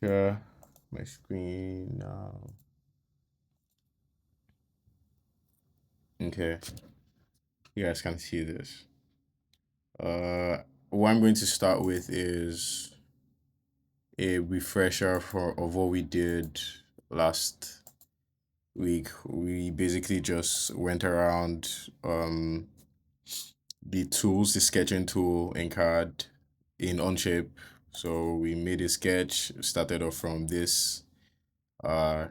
share my screen now. Okay, you guys can see this. What I'm going to start with is a refresher of what we did last week. We basically just went around the tools, the sketching tool in CAD in Onshape. So we made a sketch, started off from this uh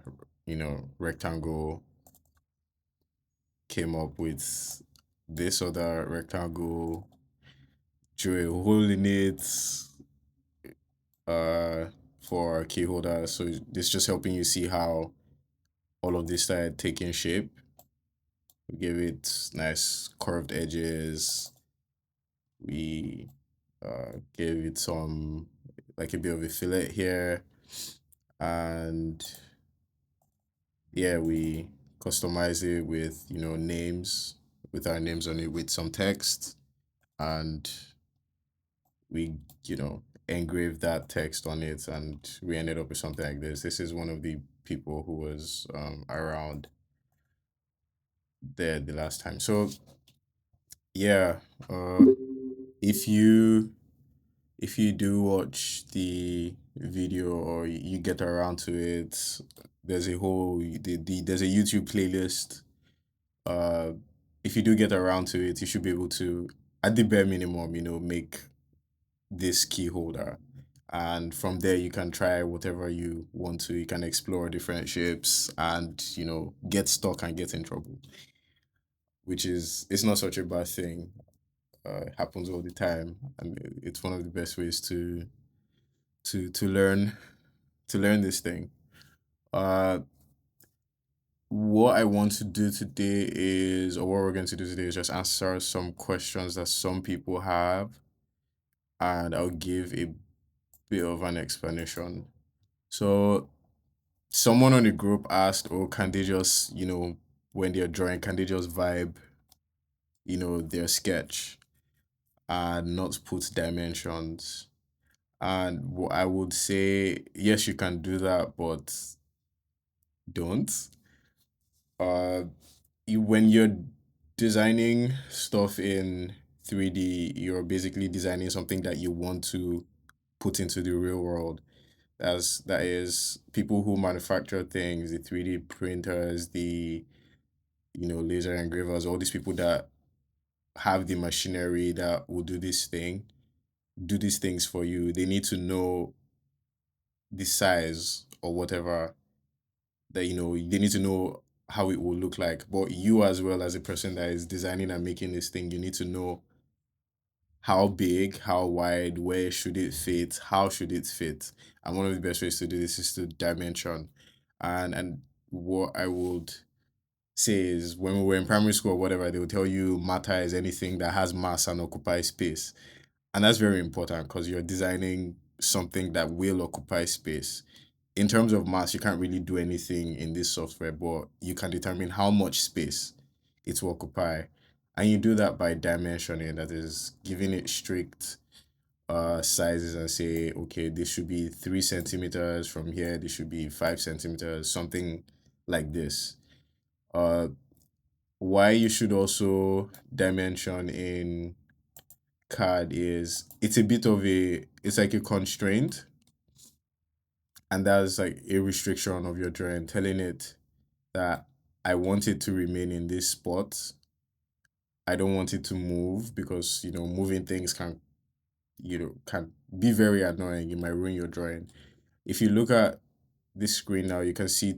rectangle, came up with this other rectangle, drew a hole in it uh for a key holder. So this just helping you see how all of this started taking shape. We gave it nice curved edges. We gave it some like a bit of a fillet here, and yeah, we customize it with names, with our names on it, with some text, and we engrave that text on it, and we ended up with something like this. This is one of the people who was around there the last time. So yeah, if you do watch the video or you get around to it, there's a whole there's a YouTube playlist. uh if you do get around to it, you should be able to, at the bare minimum, make this key holder, and from there you can try whatever you want to. You can explore different shapes and get stuck and get in trouble, which is, it's not such a bad thing. It happens all the time, and it's one of the best ways to learn, this thing. uh what I want to do today is, or what we're going to do today is just answer some questions that some people have, and I'll give a bit of an explanation. So someone on the group asked, oh, can they just, when they're drawing, can they just vibe, their sketch and not put dimensions? And I would say, yes, you can do that, but don't. Uh, when you're designing stuff in 3D, you're basically designing something that you want to put into the real world. That is people who manufacture things, the 3D printers, the laser engravers, all these people that have the machinery that will do these things for you. They need to know the size or whatever, that they need to know how it will look like. But you, as well as a person that is designing and making this thing, you need to know how big, how wide, where should it fit, how should it fit. And one of the best ways to do this is to dimension. And what I would say is, when we were in primary school or whatever, they would tell you matter is anything that has mass and occupies space. And that's very important because you're designing something that will occupy space. In terms of mass, you can't really do anything in this software, but you can determine how much space it will occupy. And you do that by dimensioning, that is, giving it strict sizes and say, okay, this should be 3 centimeters from here, this should be 5 centimeters, something like this. Uh, why you should also dimension in CAD is, it's a bit of it's like a constraint, and that's like a restriction of your drawing, telling it that I want it to remain in this spot. I don't want it to move, because moving things can be very annoying. It might ruin your drawing. If you look at this screen now, you can see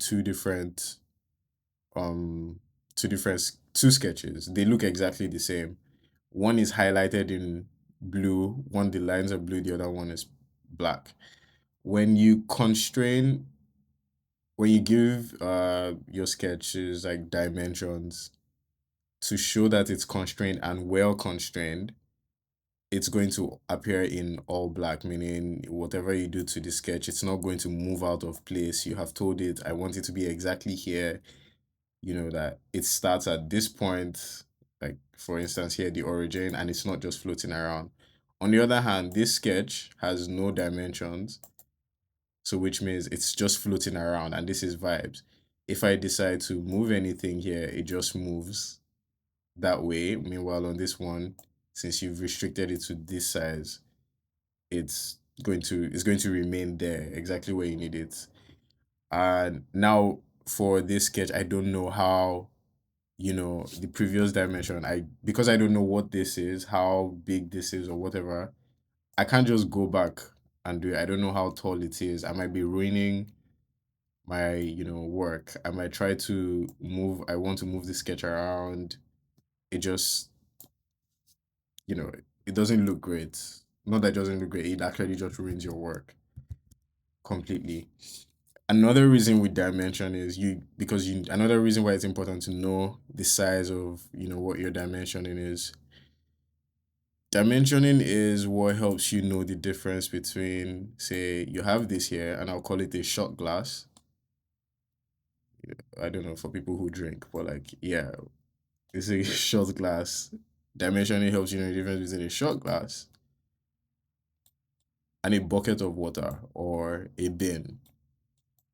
um two sketches. They look exactly the same. One is highlighted in blue, one, the lines are blue, the other one is black. When you constrain, when you give your sketches like dimensions to show that it's constrained and well constrained, it's going to appear in all black, meaning whatever you do to the sketch, it's not going to move out of place. You have told it, I want it to be exactly here, that it starts at this point, like for instance here, the origin, and it's not just floating around. On the other hand, this sketch has no dimensions, So which means it's just floating around, and this is vibes. If I decide to move anything here, it just moves that way. Meanwhile, on this one, since you've restricted it to this size, it's going to remain there exactly where you need it. And now for this sketch, I don't know how, the previous dimension. I Because I don't know what this is, how big this is, or whatever. I can't just go back and do it. I don't know how tall it is. I might be ruining my, work. I might try to move. I want to move the sketch around. It just, you know, it doesn't look great. Not that it doesn't look great. It actually just ruins your work completely. Another reason with dimension is another reason why it's important to know the size of, what you're dimensioning is. Dimensioning is what helps you know the difference between, say, you have this here, and I'll call it a shot glass. I don't know for people who drink, but like, yeah, it's a shot glass. Dimensioning helps you know the difference between a shot glass and a bucket of water or a bin.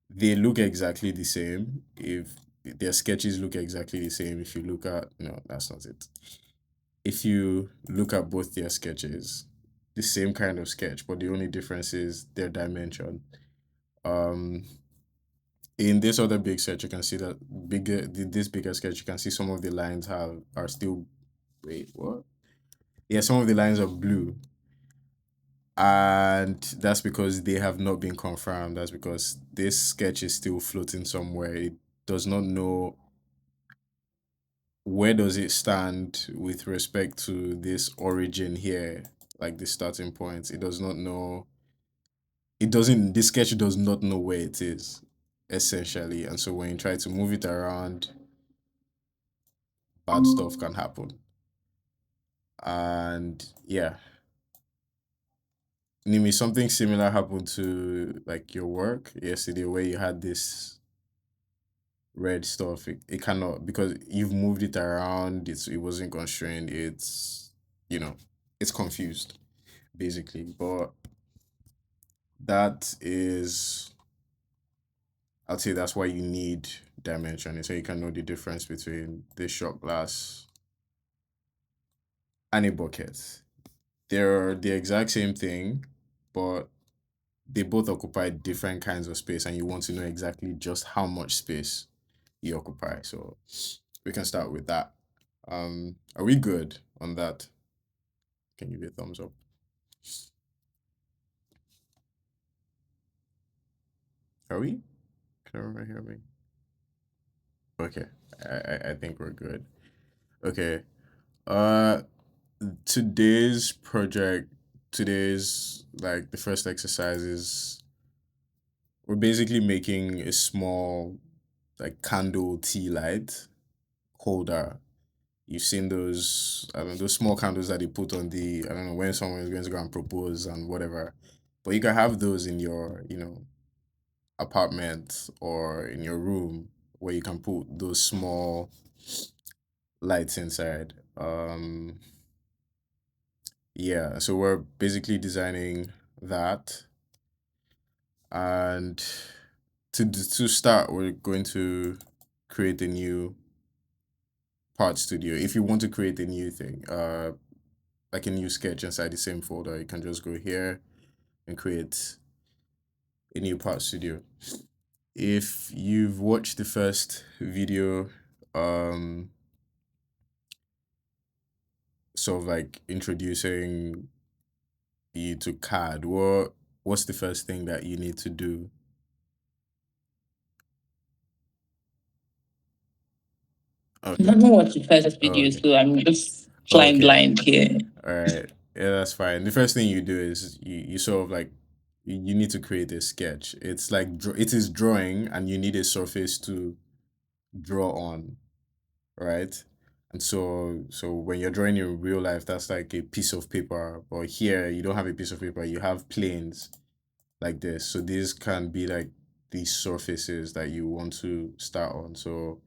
They look exactly the same. If their sketches look exactly the same, if you look at, no, that's not it. If you look at both their sketches, the same kind of sketch, but the only difference is their dimension. Um, in this other big sketch, you can see that this bigger sketch, you can see some of the lines are still, wait, what? Yeah, some of the lines are blue, and that's because they have not been confirmed. That's because this sketch is still floating somewhere. It does not know where does it stand with respect to this origin here, like the starting point. It does not know. It doesn't. This sketch does not know where it is, essentially. And so when you try to move it around, bad stuff can happen. And yeah, Nimi, something similar happened to like your work yesterday, where you had this red stuff. It cannot, because you've moved it around. It wasn't constrained. You know it's confused basically. But that is, I'd say that's why you need dimensioning, so you can know the difference between this shot glass and a bucket. They're the exact same thing, but they both occupy different kinds of space, and you want to know exactly just how much space you occupy. So we can start with that. Are we good on that? Can you give a thumbs up? Are we? Can everyone hear me? Okay, I think we're good. Okay. Uh, today's project, today's like the first exercise is we're basically making a small like candle tea light holder. You've seen those, I don't know, those small candles that they put on the, I don't know, when someone is going to go and propose and whatever. But you can have those in your, apartment or in your room, where you can put those small lights inside. Yeah, so we're basically designing that. And to start, we're going to create a new part studio. If you want to create a new thing, like a new sketch inside the same folder, you can just go here and create a new part studio. If you've watched the first video, um, sort of like introducing you to CAD, what's the first thing that you need to do? I Okay. haven't watched the first Oh, video, okay. so I'm just flying Okay. blind here. All right. Yeah, that's fine. The first thing you do is you sort of like you need to create a sketch. It's like it is drawing, and you need a surface to draw on, right? And so when you're drawing in real life, that's like a piece of paper. But here you don't have a piece of paper. You have planes like this. So these can be like these surfaces that you want to start on. So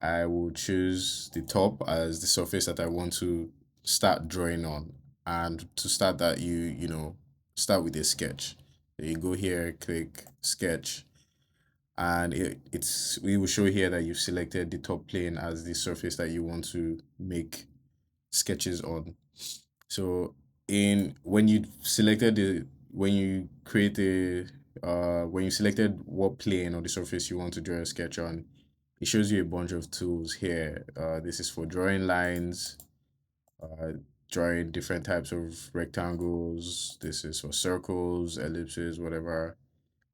I will choose the top as the surface that I want to start drawing on. And to start that, you know, start with a sketch. So you go here, click sketch, and we will show here that you've selected the top plane as the surface that you want to make sketches on. So in when you selected the when you create the when you selected what plane or the surface you want to draw a sketch on, it shows you a bunch of tools here. This is for drawing lines, uh, drawing different types of rectangles. This is for circles, ellipses, whatever.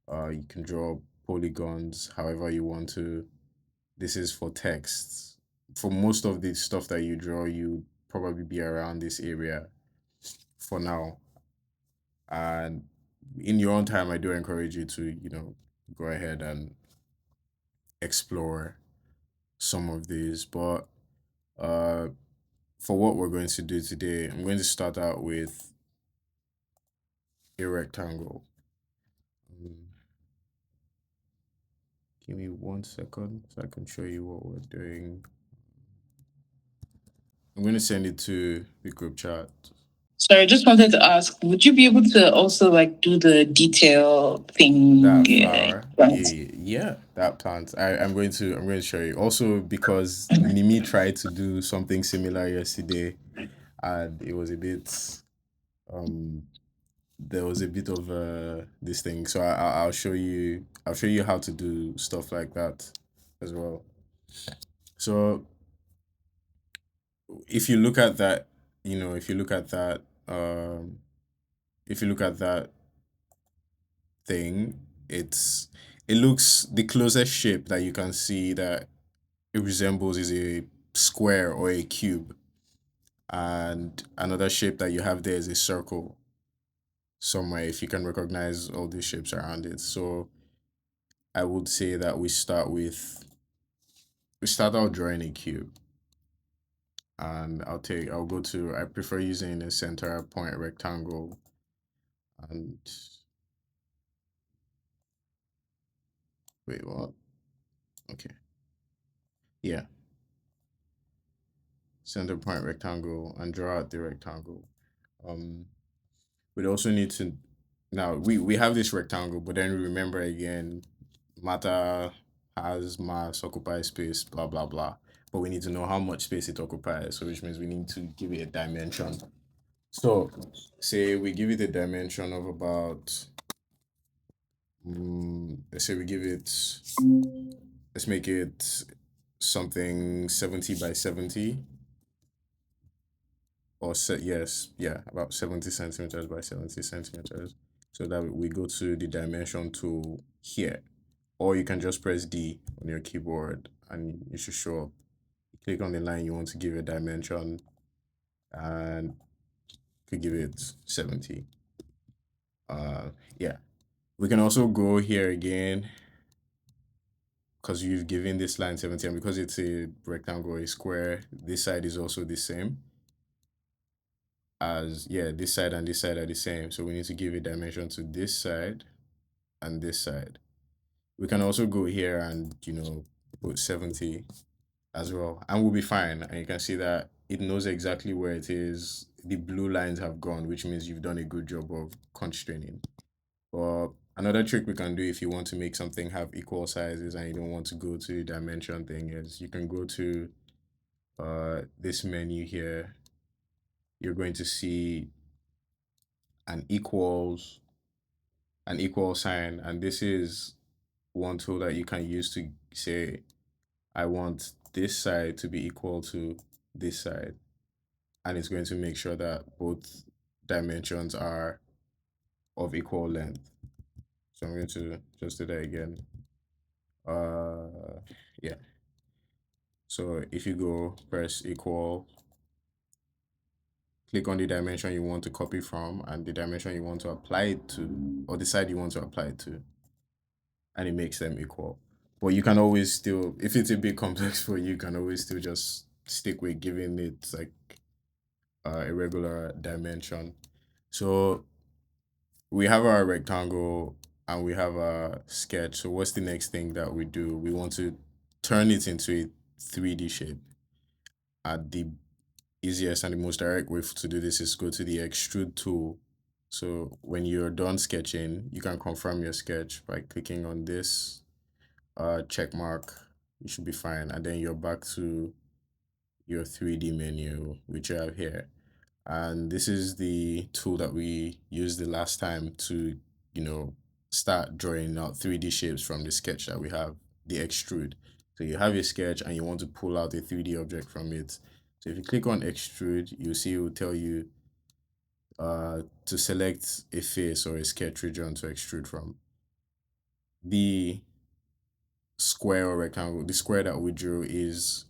You can draw polygons however you want to. This is for text. For most of the stuff that you draw, you probably be around this area for now. And in your own time, I do encourage you to, go ahead and explore some of these. But uh, for what we're going to do today, I'm going to start out with a rectangle. Um, Give me 1 second so I can show you what we're doing. I'm going to send it to the group chat. Sorry, I just wanted to ask, would you be able to also like do the detail thing? That flower, yeah, that plant. I'm going to show you. Also, because Mimi tried to do something similar yesterday, and it was a bit um there was a bit of this thing. So I'll show you. I'll show you how to do stuff like that as well. So if you look at that, if you look at that, if you look at that thing, it looks the closest shape that you can see that it resembles is a square or a cube, and another shape that you have there is a circle somewhere. If you can recognize all these shapes around it, so I would say that we start out drawing a cube, and I'll go to I prefer using a center point rectangle, and wait, what? Okay, yeah, center point rectangle, and draw out the rectangle. um we'd also need to now we have this rectangle, but then remember again, matter has mass, occupies space, blah blah blah, but we need to know how much space it occupies, so which means we need to give it a dimension. So say we give it a dimension of about let's say we give it let's make it something 70 by 70, or set yes, yeah, about 70 centimeters by 70 centimeters. So that we go to the dimension tool here, or you can just press D on your keyboard and you should show up. Click on the line you want to give a dimension, and could give it 70. Yeah, we can also go here again, because you've given this line 70, and because it's a rectangle or a square, this side is also the same as, yeah, this side and this side are the same, so we need to give a dimension to this side and this side. We can also go here and put 70 as well, and we'll be fine. And you can see that it knows exactly where it is. The blue lines have gone, which means you've done a good job of constraining. But another trick we can do if you want to make something have equal sizes and you don't want to go to the dimension thing is you can go to this menu here. You're going to see an equals an equal sign, and this is one tool that you can use to say I want this side to be equal to this side, and it's going to make sure that both dimensions are of equal length. So I'm going to just do that again. Yeah. So if you go press equal, click on the dimension you want to copy from and the dimension you want to apply it to, or the side you want to apply it to, and it makes them equal. But you can always still, if it's a bit complex for you, you can always still just stick with giving it like a regular dimension. So we have our rectangle and we have a sketch. So what's the next thing that we do? We want to turn it into a 3D shape. At the easiest and the most direct way to do this is go to the extrude tool So when you're done sketching, you can confirm your sketch by clicking on this check mark. You should be fine. And then you're back to your 3D menu, which you have here. And this is the tool that we used the last time to, you know, start drawing out 3D shapes from the sketch that we have, the extrude. So you have a sketch and you want to pull out a 3D object from it. So if you click on extrude, you'll see it will tell you to select a face or a sketch region to extrude from. The square or rectangle, the square that we drew is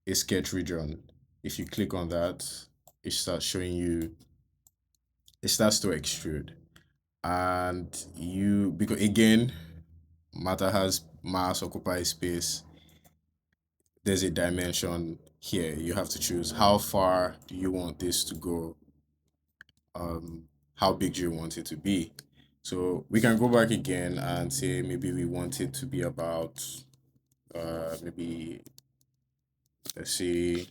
a sketch region. If you click on that, it starts showing you, it starts to extrude. And you, because again, matter has mass, occupies space, there's a dimension here. You have to choose how far do you want this to go, how big do you want it to be. So we can go back again and say maybe we want it to be about maybe, let's see,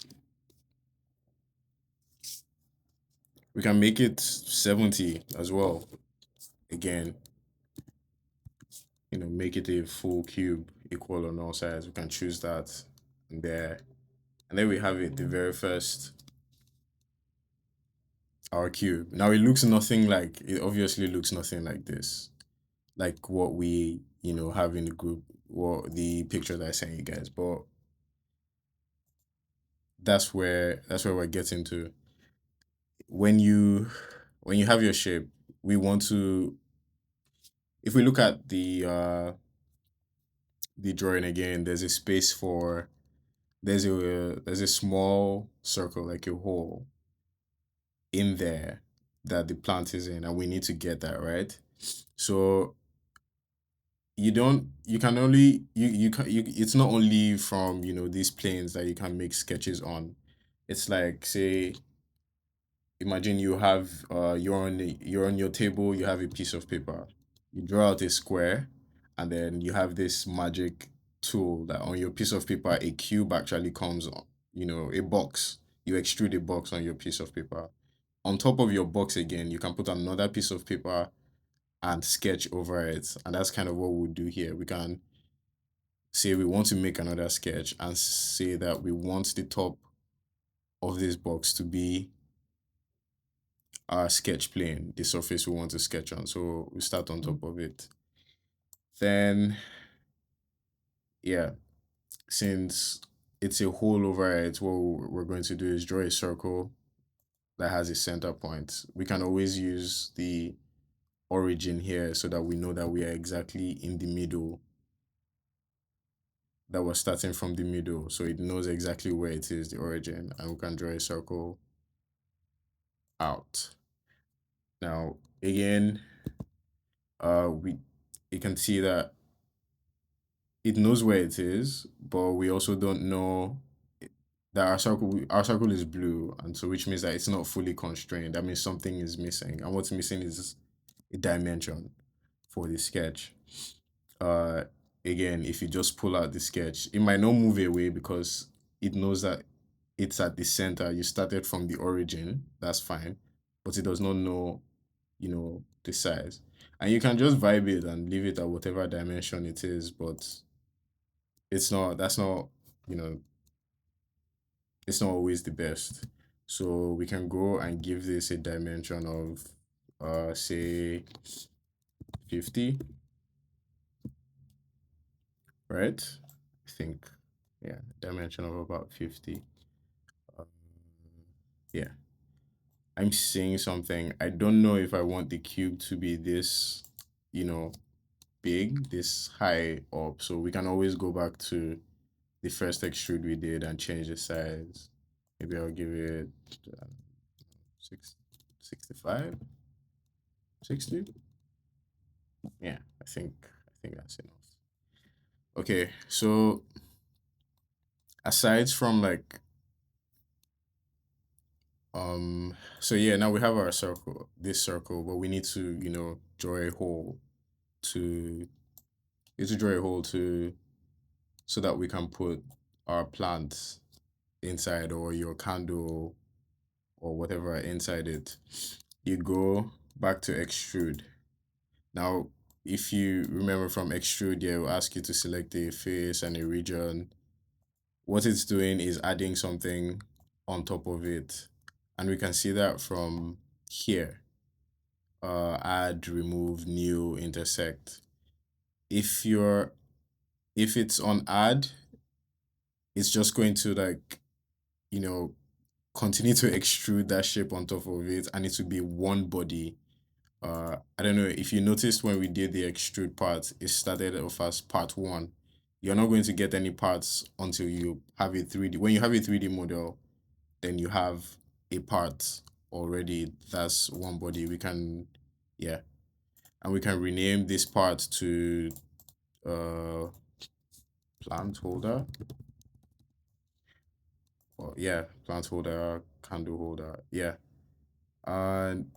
we can make it 70 as well. Again, make it a full cube equal on all sides. We can choose that and there. And then we have it, the very first, our cube. Now it looks nothing like, it obviously looks nothing like this. Like what we, have in the group, what the picture that I sent you guys. But that's where we're getting to. When you have your shape, we want to, if we look at the drawing again, there's a space for, there's a small circle, like a hole in there that the plant is in, and we need to get that right. So you can only it's not only from these planes that you can make sketches on. It's like, say, imagine you have you're on your table, you have a piece of paper, you draw out a square, and then you have this magic tool that on your piece of paper a cube actually comes on, a box. You extrude a box on your piece of paper. On top of your box again, you can put another piece of paper and sketch over it. And that's kind of what we'll do here. We can say we want to make another sketch and say that we want the top of this box to be our sketch plane, the surface we want to sketch on. So we start on top of it. Then, yeah, since it's a hole over it, what we're going to do is draw a circle that has a center point. We can always use the origin here so that we know that we are exactly in the middle, that we're starting from the middle. So it knows exactly where it is, the origin, and we can draw a circle out. Now, again, we you can see that it knows where it is, but we also don't know that our circle is blue, and so which means that it's not fully constrained. That means something is missing, and what's missing is a dimension for the sketch. Uh, Again, if you just pull out the sketch, it might not move away because it knows that it's at the center. You started from the origin, that's fine, but it does not know, the size. And you can just vibe it and leave it at whatever dimension it is, but that's not, you know, it's not always the best. So we can go and give this a dimension of, say, 50, right? I think, yeah, dimension of about 50. Um, yeah, I'm seeing something. I don't know if I want the cube to be this, you know, big, this high up. So we can always go back to the first extrude we did and change the size. Maybe I'll give it uh, 65, 60. Yeah, I think that's enough. Okay, so aside from like so yeah, now we have our circle, this circle, but we need to, draw a hole to need to draw a hole to so that we can put our plant inside, or your candle or whatever inside it. you go back to extrude. Now, if you remember from extrude, yeah, it will ask you to select a face and a region. What it's doing is adding something on top of it. And we can see that from here. Add, remove, new, intersect. If you're if it's on add, it's just going to like, you know, continue to extrude that shape on top of it, and it will be one body. I don't know if you noticed when we did the extrude part, it started off as part one. You're not going to get any parts until you have a 3D. When you have a 3D model, then you have a part already. That's one body. We can, yeah, and we can rename this part to uh plant holder. Or yeah, plant holder, candle holder. Yeah. And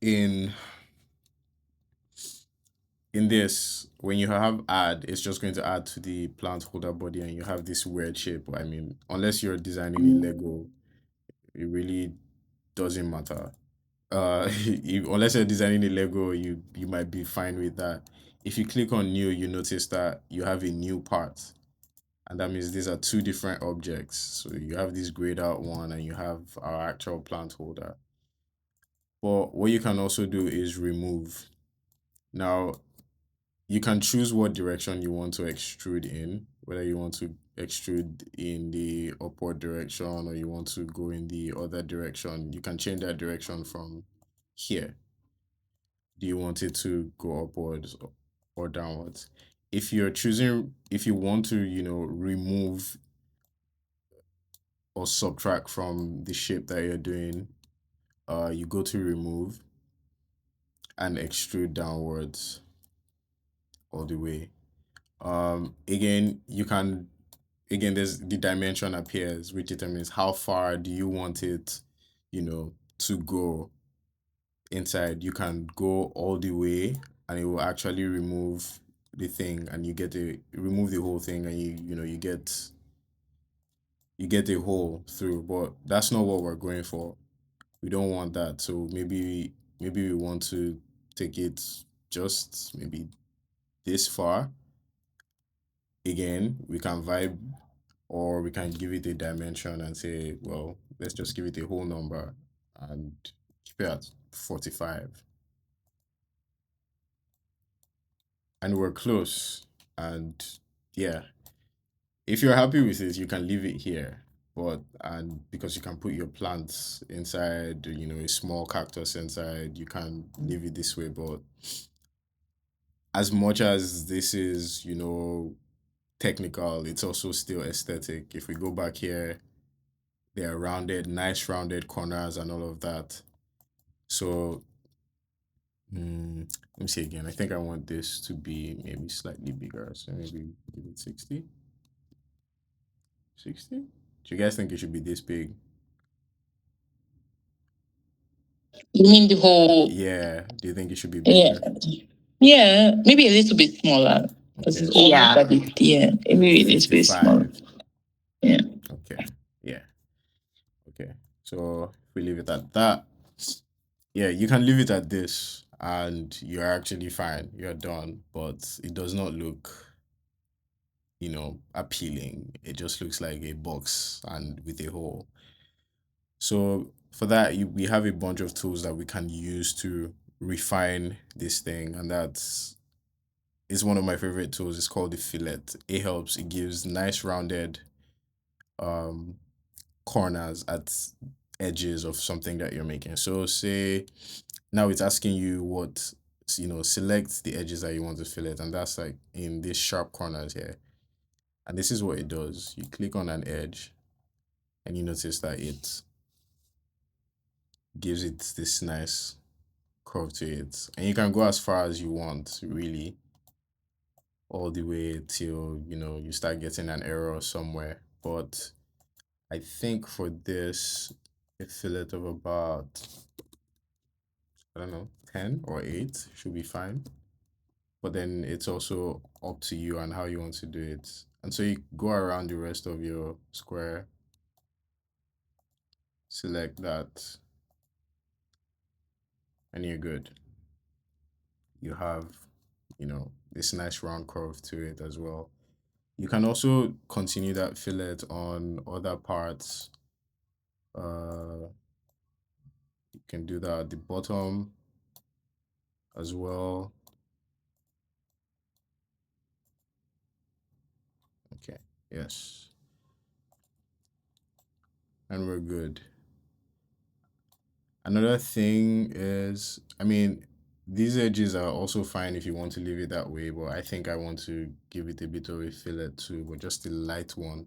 in in this, when you have add, it's just going to add to the plant holder body, and you have this weird shape. I mean, unless you're designing in Lego, it really doesn't matter. Unless you're designing a Lego, you might be fine with that. If you click on new, you notice that you have a new part, and that means these are two different objects. So you have this grayed out one, and you have our actual plant holder. But what you can also do is remove. Now, you can choose what direction you want to extrude in, whether you want to extrude in the upward direction or you want to go in the other direction. You can change that direction from here. Do you want it to go upwards or downwards? If you want to, remove or subtract from the shape that you're doing, you go to remove and extrude downwards all the way. Again, there's the dimension appears, which determines how far do you want it, to go inside. You can go all the way, and it will actually remove the thing, and you get to remove the whole thing, and you get a hole through. But that's not what we're going for. We don't want that. So maybe we want to take it just maybe this far. Again, we can vibe, or we can give it a dimension and say, well, let's just give it a whole number and keep it at 45. And we're close. And yeah, if you're happy with it, you can leave it here. But and because you can put your plants inside, a small cactus inside, you can leave it this way. But as much as this is, technical, it's also still aesthetic. If we go back here, they are rounded, nice rounded corners and all of that. So let me see again. I think I want this to be maybe slightly bigger. So maybe give it 60. 60? Do you guys think it should be this big? You mean the whole? Yeah. Do you think it should be Yeah, bigger? yeah, maybe a little bit smaller because Okay. it's almost like it. Yeah, maybe a little bit smaller. 55. Yeah. Okay. Yeah. Okay. So if we leave it at that, yeah, you can leave it at this and you're actually fine. You're done. But it does not look, appealing. It just looks like a box and with a hole. So for that, we have a bunch of tools that we can use to refine this thing, and that's is one of my favorite tools. It's called the fillet. It helps. It gives nice rounded um corners at edges of something that you're making. So say now it's asking you select the edges that you want to fillet, and that's like in these sharp corners here. And this is what it does. You click on an edge, and you notice that it gives it this nice curve to it. And you can go as far as you want, really, all the way till you start getting an error somewhere. But I think for this, a fillet of about, I don't know, 10 or 8 should be fine. But then it's also up to you and how you want to do it. And so you go around the rest of your square, select that, and you're good. You have, this nice round curve to it as well. You can also continue that fillet on other parts. Uh, you can do that at the bottom as well. Okay, yes, and we're good. Another thing is, I mean, these edges are also fine if you want to leave it that way, but I think I want to give it a bit of a fillet too, but just a light one.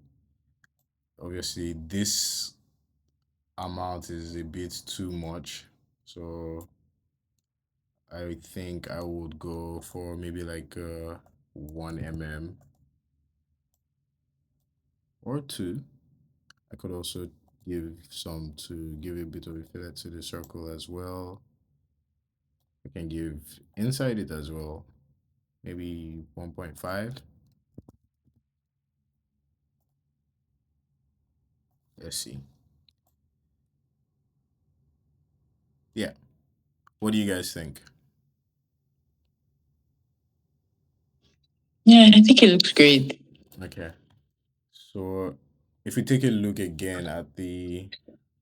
Obviously, this amount is a bit too much, so I think I would go for maybe like 1 mm or two. I could also give some to give a bit of a fillet to the circle as well. I can give inside it as well, maybe 1.5. Let's see. Yeah. What do you guys think? Yeah, I think it looks great. Okay. So if we take a look again at the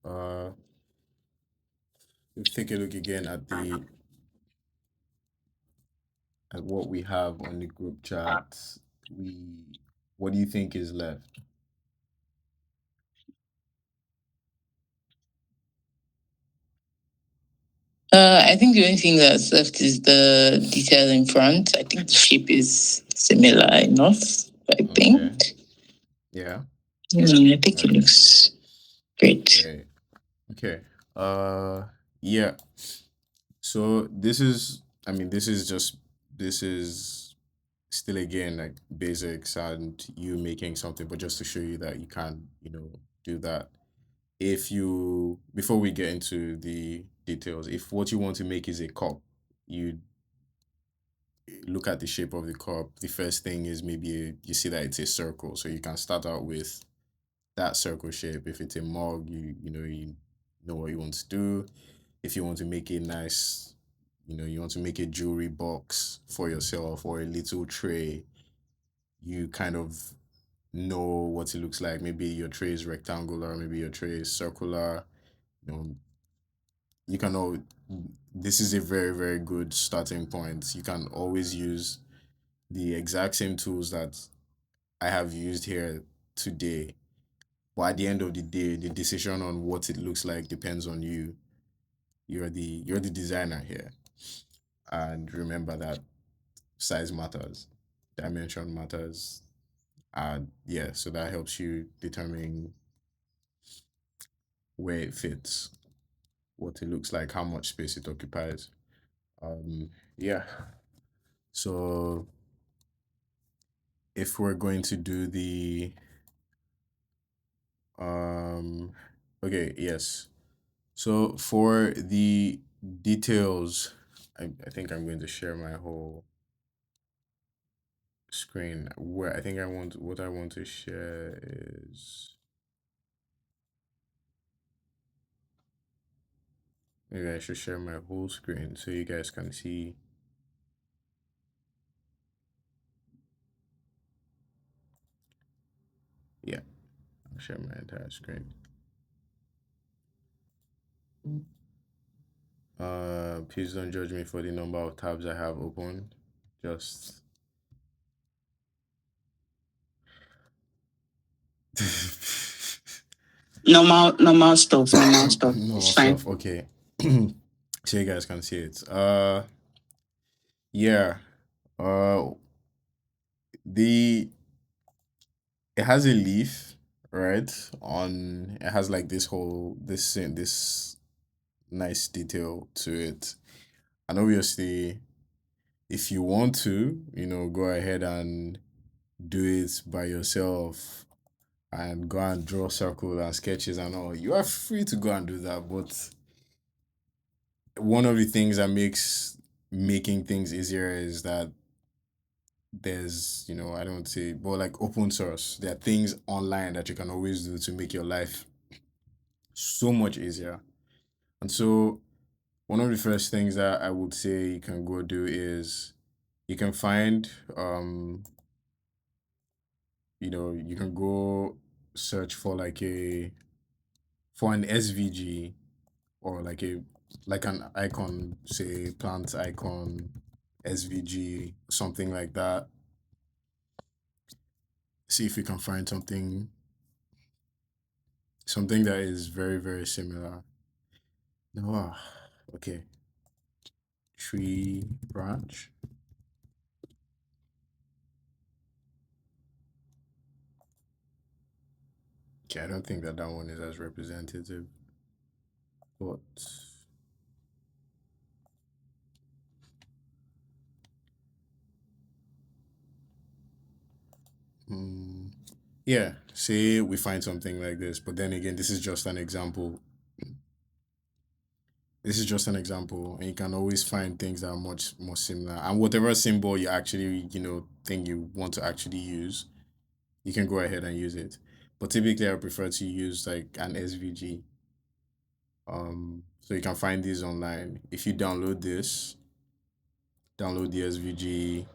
uh if we take a look again at the at what we have on the group chat, we what do you think is left? I think the only thing that's left is the detail in front. I think the shape is similar enough. I Okay. think. Yeah. I think it Okay. looks great. Great. Okay. Uh yeah. So this is I mean this is still again like basics and you making something, but just to show you that you can, do that. If you before we get into the details, if what you want to make is a cup, you look at the shape of the cup. The first thing is maybe you see that it's a circle, so you can start out with that circle shape. If it's a mug, you know what you want to do. If you want to make a nice, you want to make a jewelry box for yourself or a little tray, you kind of know what it looks like. Maybe your tray is rectangular, maybe your tray is circular. You know, you can know this is a very, very good starting point. You can always use the exact same tools that I have used here today. But at the end of the day, the decision on what it looks like depends on you. You're the designer here. And remember that size matters, dimension matters. And yeah, so that helps you determine where it fits, what it looks like, how much space it occupies. Yeah. So if we're going to do the um okay, yes. So for the details, I think I'm going to share my whole screen. Where I think what I want to share is maybe I should share my whole screen so you guys can see. Yeah, I'll share my entire screen. Please don't judge me for the number of tabs I have open. Just Normal stuff. Normal stuff. normal It's fine. stuff. Okay. So you guys can see it. Yeah. Uh, the it has a leaf, right? On it has like this nice detail to it, and obviously, if you want to, go ahead and do it by yourself and go and draw circle and sketches and all. You are free to go and do that, but one of the things that makes making things easier is that there's I don't say but like open source, there are things online that you can always do to make your life so much easier. And so One of the first things that I would say you can go do is you can find you can go search for an SVG or like an icon, say plant icon, SVG, something like that. See if you can find something that is very, very similar. No, okay. Tree branch. Okay, I don't think that that one is as representative, but mm, yeah, say we find something like this, but then again, this is just an example. This is just an example, and you can always find things that are much more similar. And whatever symbol you actually, think you want to actually use, you can go ahead and use it. But typically, I prefer to use like an SVG. So you can find these online. If you download this, download the SVG,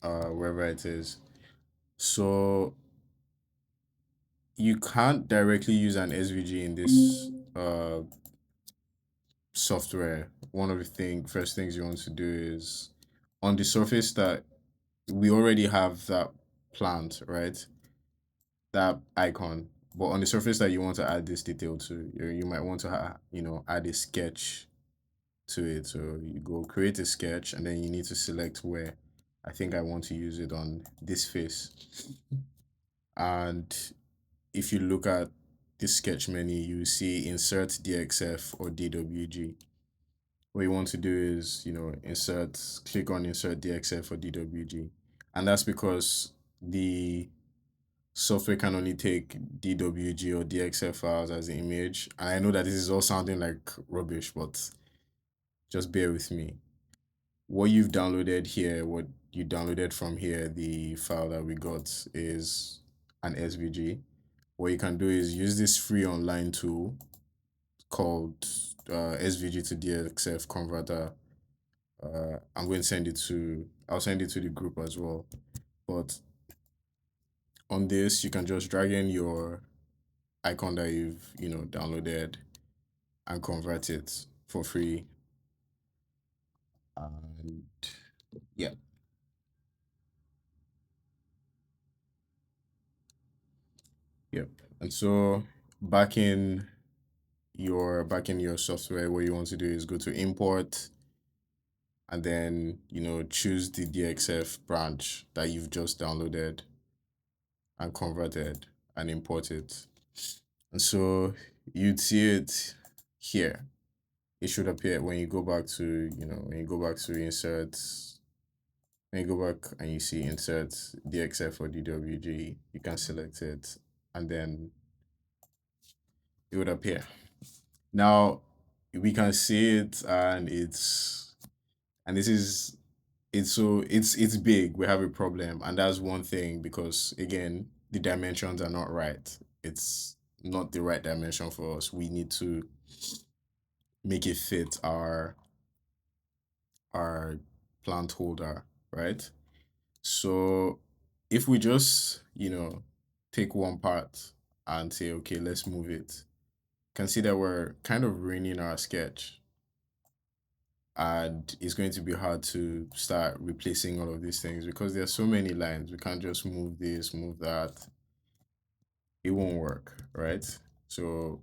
wherever it is. So you can't directly use an SVG in this software. One of the first things you want to do is on the surface that we already have that plant, right? That icon. But on the surface that you want to add this detail to, you might want to add a sketch to it. So you go create a sketch and then you need to select where I think I want to use it on this face. And if you look at the sketch menu, you see insert DXF or DWG. What you want to do is, click on insert DXF or DWG. And that's because the software can only take DWG or DXF files as the image. And I know that this is all sounding like rubbish, but just bear with me. What you've downloaded here, what you downloaded from here, the file that we got is an SVG. What you can do is use this free online tool called SVG to DXF converter. I'll send it to the group as well. But on this, you can just drag in your icon that you've, downloaded and convert it for free. And yeah, yep. And so back in your software, what you want to do is go to import and then, choose the DXF branch that you've just downloaded and converted and import it. And so you'd see it here. It should appear when you go back to, insert, when you go back and you see insert DXF or DWG, you can select it and then it would appear. Now we can see it and this is it's big. We have a problem, and that's one thing because again, the dimensions are not right. It's not the right dimension for us. We need to make it fit our plant holder, right? So if we just, take one part and say, okay, let's move it, can see that we're kind of ruining our sketch. And it's going to be hard to start replacing all of these things because there's so many lines. We can't just move this, move that. It won't work, right? So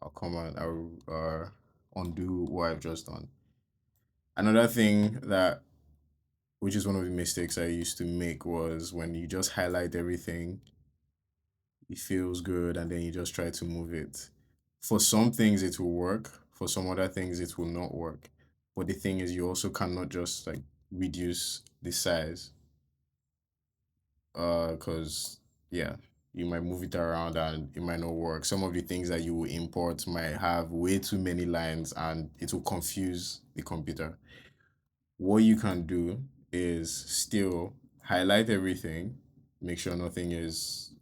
I'll come and I'll undo what I've just done. Another thing that which is one of the mistakes I used to make was when you just highlight everything, it feels good, and then you just try to move it. For some things, it will work. For some other things, it will not work. But the thing is, you also cannot just like reduce the size, because yeah, you might move it around and it might not work. Some of the things that you will import might have way too many lines, and it will confuse the computer. What you can do is still highlight everything, make sure nothing is,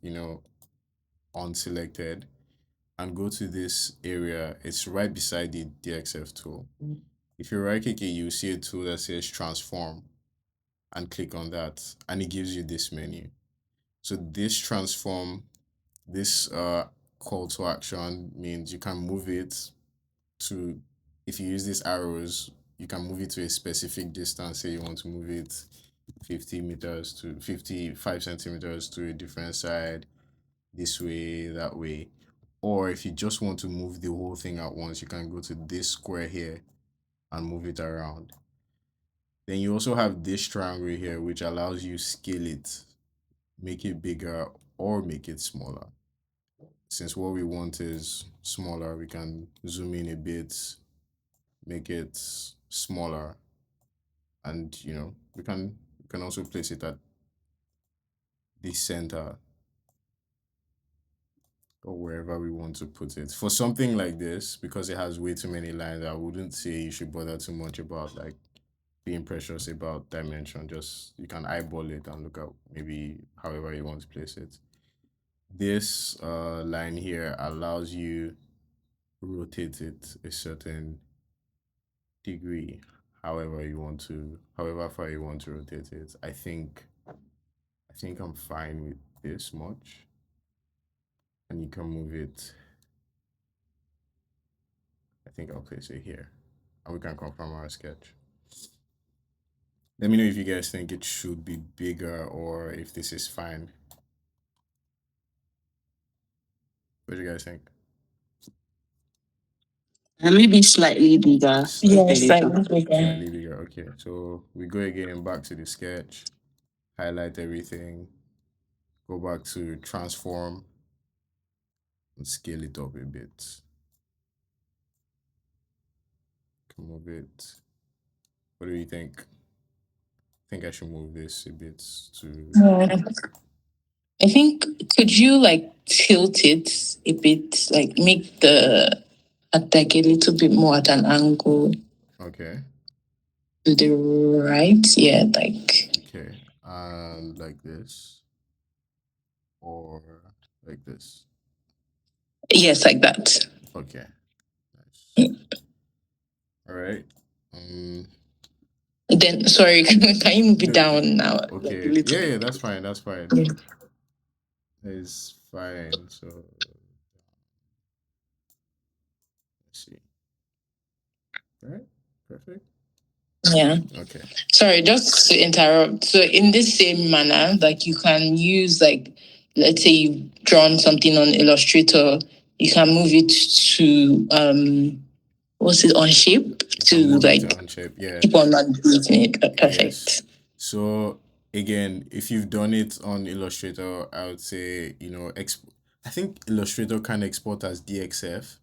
unselected, and go to this area. It's right beside the DXF tool. If you right click it, you see a tool that says transform and click on that, and it gives you this menu. So this transform, this call to action means you can move it to, if you use these arrows, you can move it to a specific distance. Say you want to move it 50 meters to 55 centimeters to a different side, this way, that way. Or if you just want to move the whole thing at once, you can go to this square here and move it around. Then you also have this triangle here, which allows you scale it, make it bigger or make it smaller. Since what we want is smaller, we can zoom in a bit, make it smaller, and we can also place it at the center or wherever we want to put it. For something like this, because it has way too many lines, I wouldn't say you should bother too much about like being precious about dimension. Just you can eyeball it and look at maybe however you want to place it. This line here allows you rotate it a certain degree, however far you want to rotate it. I think I'm fine with this much, and you can move it. I think I'll place it here, and we can confirm our sketch. Let me know if you guys think it should be bigger or if this is fine. What do you guys think? Maybe slightly bigger. Yeah, slightly bigger. Slightly bigger. Okay, so we go again back to the sketch, highlight everything, go back to transform, and scale it up a bit. Can move it. What do you think? I think I should move this a bit to. Yeah. I think could you like tilt it a bit, like make the attack a little bit more at an angle Okay. to the right? Yeah, like Okay. And like this, or like this. yes, like that. Okay. Nice. All right. Um. Then sorry, can you move it No. down now? Like a Okay. little Yeah. Yeah. bit. That's fine. That's fine. Yeah. It's fine. So let's see. All right. Perfect. Yeah. Okay. Sorry, just to interrupt. So in this same manner, like you can use like let's say you've drawn something on Illustrator, you can move it to what's it on shape You can to move it to like unshape. Yeah. keep on manipulating it. Yes. Perfect. So again, if you've done it on Illustrator, I would say, I think Illustrator can export as DXF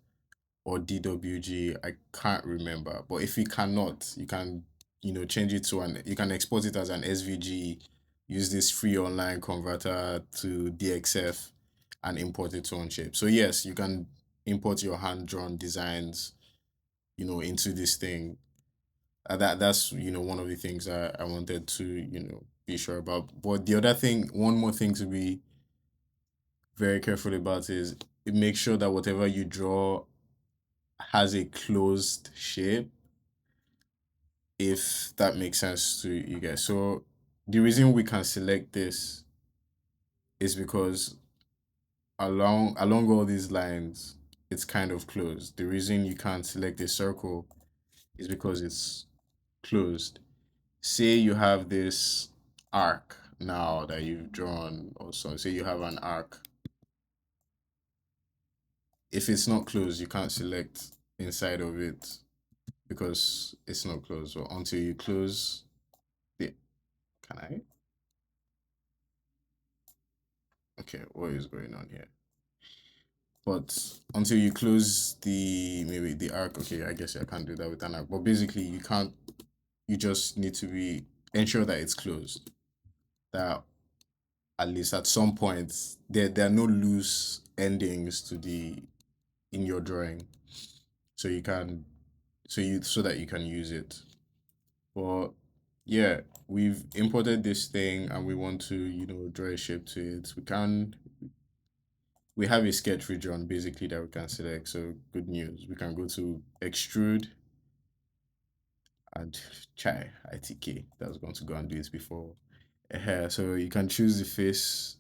or DWG. I can't remember. But if you cannot, you can, change it to you can export it as an SVG, use this free online converter to DXF and import it to Onshape. So yes, you can import your hand-drawn designs, into this thing. That's one of the things I wanted to be sure about. But the other thing, one more thing to be very careful about is make sure that whatever you draw has a closed shape, if that makes sense to you guys. So the reason we can select this is because along all these lines, it's kind of closed. The reason you can't select a circle is because it's closed. Say you have this arc now that you've drawn, also say you have an arc. If it's not closed, you can't select inside of it because it's not closed. So until you close the, can I? Okay, what is going on here? But until you close the, maybe the arc, okay, I guess I can't do that with an arc. But basically you can't, you just need to be ensure that it's closed. That at least at some point there are no loose endings to the in your drawing, so you can so that you can use it. But yeah, we've imported this thing and we want to draw a shape to it. We can we have a sketch region basically that we can select. So good news. We can go to extrude and chai ITK. That was going to go and do it before. So you can choose the face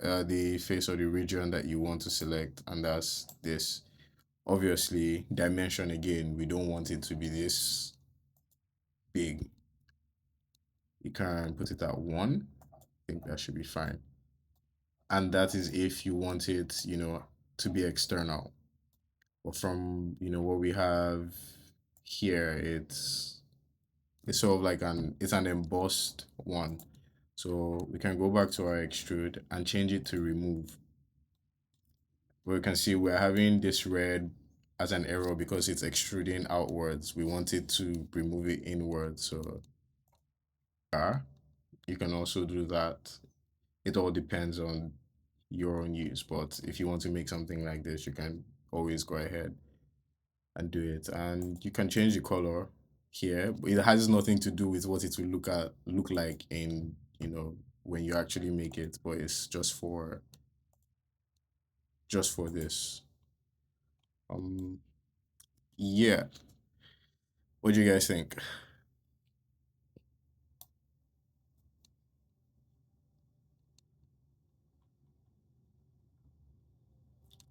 or the region that you want to select, and that's this. Obviously, dimension again, we don't want it to be this big. You can put it at 1. I think that should be fine. And that is if you want it, to be external. But from, what we have here, it's sort of like an embossed one. So we can go back to our extrude and change it to remove. Where we can see we're having this red as an error because it's extruding outwards. We want it to remove it inwards. So you can also do that. It all depends on your own use. But if you want to make something like this, you can always go ahead and do it. And you can change the color here. It has nothing to do with what it will look like in, when you actually make it, but it's just for this. Um yeah. What do you guys think?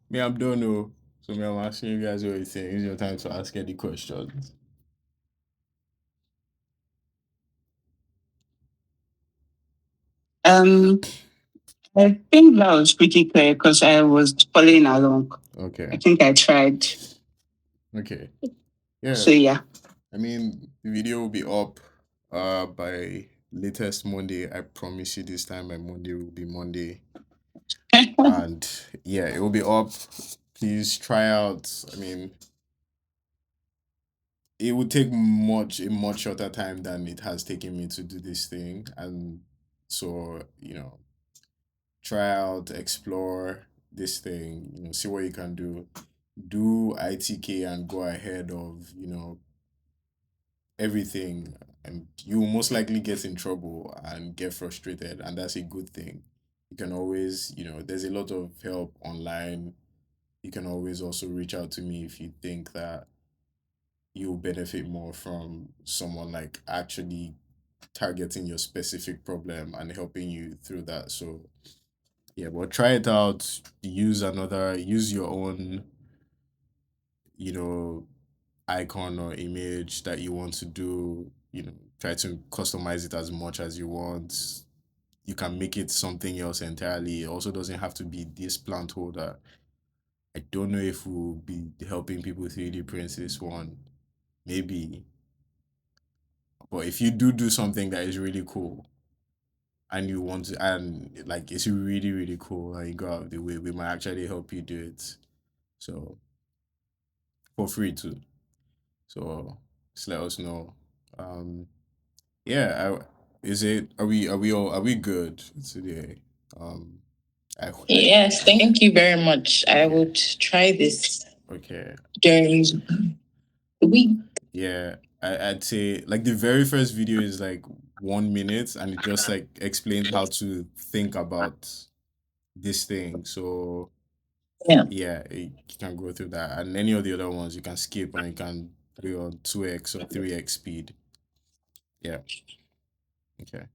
Me, I don't know. So me, I'm asking you guys what you think. It's your time to ask any questions. Um, I think that was pretty clear because I was following along. I Okay. think I tried. Okay. Yeah. So yeah. I mean, the video will be up by latest Monday. I promise you this time my Monday will be Monday. And yeah, it will be up. Please try out. I mean, it would take a much shorter time than it has taken me to do this thing. And so, try out, explore this thing, see what you can do. Do ITK and go ahead of, everything, and you will most likely get in trouble and get frustrated, and that's a good thing. You can always, there's a lot of help online. You can always also reach out to me if you think that you'll benefit more from someone like actually targeting your specific problem and helping you through that. So yeah, but try it out. Use your own, you know, icon or image that you want to do. Try to customize it as much as you want. You can make it something else entirely. It also doesn't have to be this plant holder. I don't know if we'll be helping people 3D print this one. Maybe. But if you do something that is really cool and you want to, and like it's really, really cool and you go out of the way, we might actually help you do it. So for free too. So just let us know. Um yeah, are we good today? Um Yes, thank you very much. I okay. would try this Okay. during the week. Yeah, I'd say like the very first video is like 1 minute and it just like explains how to think about this thing. So Yeah. yeah, you can go through that. And any of the other ones you can skip and you can do it on 2x or 3x speed. Yeah. Okay.